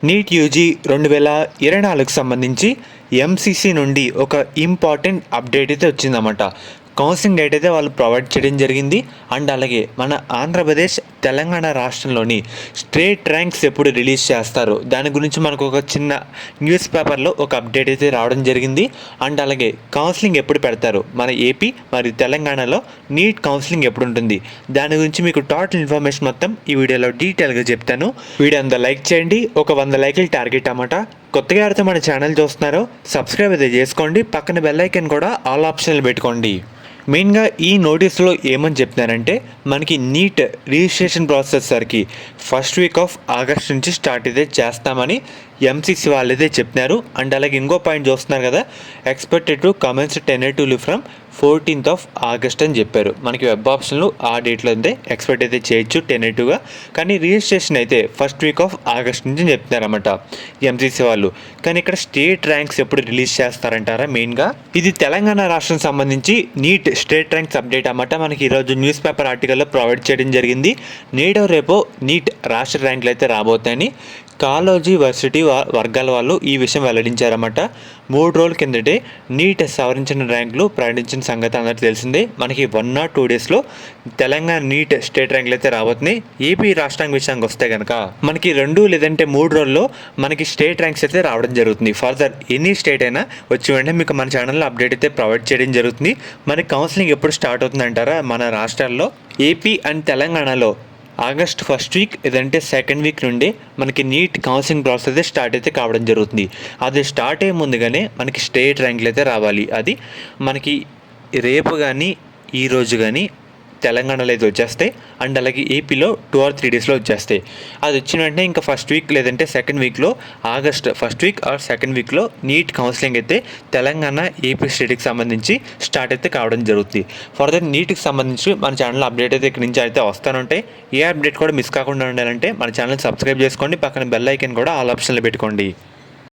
NEET UG 2024కు సంబంధించి MCC నుండి ఒక ఇంపార్టెంట్ అప్డేట్ అయితే వచ్చిందన్నమాట. కౌన్సిలింగ్ డేట్ అయితే వాళ్ళు ప్రొవైడ్ చేయడం జరిగింది. అండ్ అలాగే మన ఆంధ్రప్రదేశ్, తెలంగాణ రాష్ట్రంలోని స్టేట్ ర్యాంక్స్ ఎప్పుడు రిలీజ్ చేస్తారు దాని గురించి మనకు ఒక చిన్న న్యూస్ పేపర్లో ఒక అప్డేట్ అయితే రావడం జరిగింది. అండ్ అలాగే కౌన్సిలింగ్ ఎప్పుడు పెడతారు, మన ఏపీ మరియు తెలంగాణలో నీట్ కౌన్సిలింగ్ ఎప్పుడు ఉంటుంది దాని గురించి మీకు టోటల్ ఇన్ఫర్మేషన్ మొత్తం ఈ వీడియోలో డీటెయిల్గా చెప్తాను. వీడియో అంతా లైక్ చేయండి, ఒక 100 లైకులు టార్గెట్ అన్నమాట. కొత్తగా ఎవరైతే మన ఛానల్ చూస్తున్నారో సబ్స్క్రైబ్ అయితే చేసుకోండి, పక్కన బెల్ ఐకాన్ కూడా ఆల్ ఆప్షన్లు పెట్టుకోండి. మెయిన్గా ఈ నోటీస్లో ఏమని చెప్తున్నారంటే మనకి నీట్ రిజిస్ట్రేషన్ ప్రాసెస్ సరికి ఫస్ట్ వీక్ ఆఫ్ ఆగస్ట్ నుంచి స్టార్ట్ అయితే చేస్తామని ఎంసీసీ వాళ్ళైతే చెప్తున్నారు. అండ్ అలాగే ఇంకో పాయింట్ చూస్తున్నారు కదా, expected to commence tentatively from 14th of August అని చెప్పారు. మనకి వెబ్ ఆప్షన్లు ఆ డేట్లో అయితే ఎక్స్పెక్ట్ అయితే చేయొచ్చు టెంటేటివ్గా, కానీ రిజిస్ట్రేషన్ అయితే ఫస్ట్ వీక్ ఆఫ్ ఆగస్ట్ నుంచి చెప్తున్నారన్నమాట ఎంసీసీ వాళ్ళు. కానీ ఇక్కడ స్టేట్ ర్యాంక్స్ ఎప్పుడు రిలీజ్ చేస్తారంటారా? మెయిన్గా ఇది తెలంగాణ రాష్ట్రం సంబంధించి నీట్ స్టేట్ ర్యాంక్స్ అప్డేట్ అన్నమాట. మనకి ఈరోజు న్యూస్ పేపర్ ఆర్టికల్లో ప్రొవైడ్ చేయడం జరిగింది. నేడో రేపో నీట్ రాష్ట్ర ర్యాంకులు అయితే రాబోతాయని కాలోజీ వర్సిటీ వర్గాల వాళ్ళు ఈ విషయం వెల్లడించారన్నమాట. 3 రోజుల కిందటే నీట్ సవరించిన ర్యాంకులు ప్రకటించిన సంగతి అందరికీ తెలిసిందే. మనకి 1 or 2 డేస్లో తెలంగాణ నీట్ స్టేట్ ర్యాంకులు అయితే రాబోతున్నాయి. ఏపీ రాష్ట్రానికి విషయానికి వస్తే కనుక మనకి 2 లేదంటే 3 రోజుల్లో మనకి స్టేట్ ర్యాంక్స్ అయితే రావడం జరుగుతుంది. ఫర్దర్ ఎనీ స్టేట్ అయినా వచ్చి వెంటనే మీకు మన ఛానల్లో అప్డేట్ అయితే ప్రొవైడ్ చేయడం జరుగుతుంది. మనకి కౌన్సిలింగ్ ఎప్పుడు స్టార్ట్ అవుతుంది అంటారా? మన రాష్ట్రాల్లో ఏపీ అండ్ తెలంగాణలో ఆగస్ట్ ఫస్ట్ వీక్ లేదంటే సెకండ్ వీక్ నుండి మనకి నీట్ కౌన్సిలింగ్ ప్రాసెస్ అయితే స్టార్ట్ అయితే కావడం జరుగుతుంది. అది స్టార్ట్ అయ్యే ముందుగానే మనకి స్టేట్ ర్యాంకులు అయితే రావాలి. అది మనకి రేపు కానీ ఈరోజు కానీ తెలంగాణలో అయితే వచ్చేస్తాయి. అండ్ అలాగే ఏపీలో 2 or 3 డేస్లో వచ్చేస్తాయి. అది వచ్చిన వెంటనే ఇంకా ఫస్ట్ వీక్ లేదంటే సెకండ్ వీక్లో August first week or second వీక్లో నీట్ కౌన్సిలింగ్ అయితే తెలంగాణ, ఏపీ స్టేట్కి సంబంధించి స్టార్ట్ అయితే కావడం జరుగుతుంది. ఫర్దర్ నీట్కి సంబంధించి మన ఛానల్ అప్డేట్ అయితే ఇక్కడ నుంచి అయితే వస్తానుంటాయి. ఏ అప్డేట్ కూడా మిస్ కాకుండా ఉండాలంటే మన ఛానల్ సబ్స్క్రైబ్ చేసుకోండి, పక్కన బెల్ ఐకాన్ కూడా ఆల్ ఆప్షన్లో పెట్టుకోండి.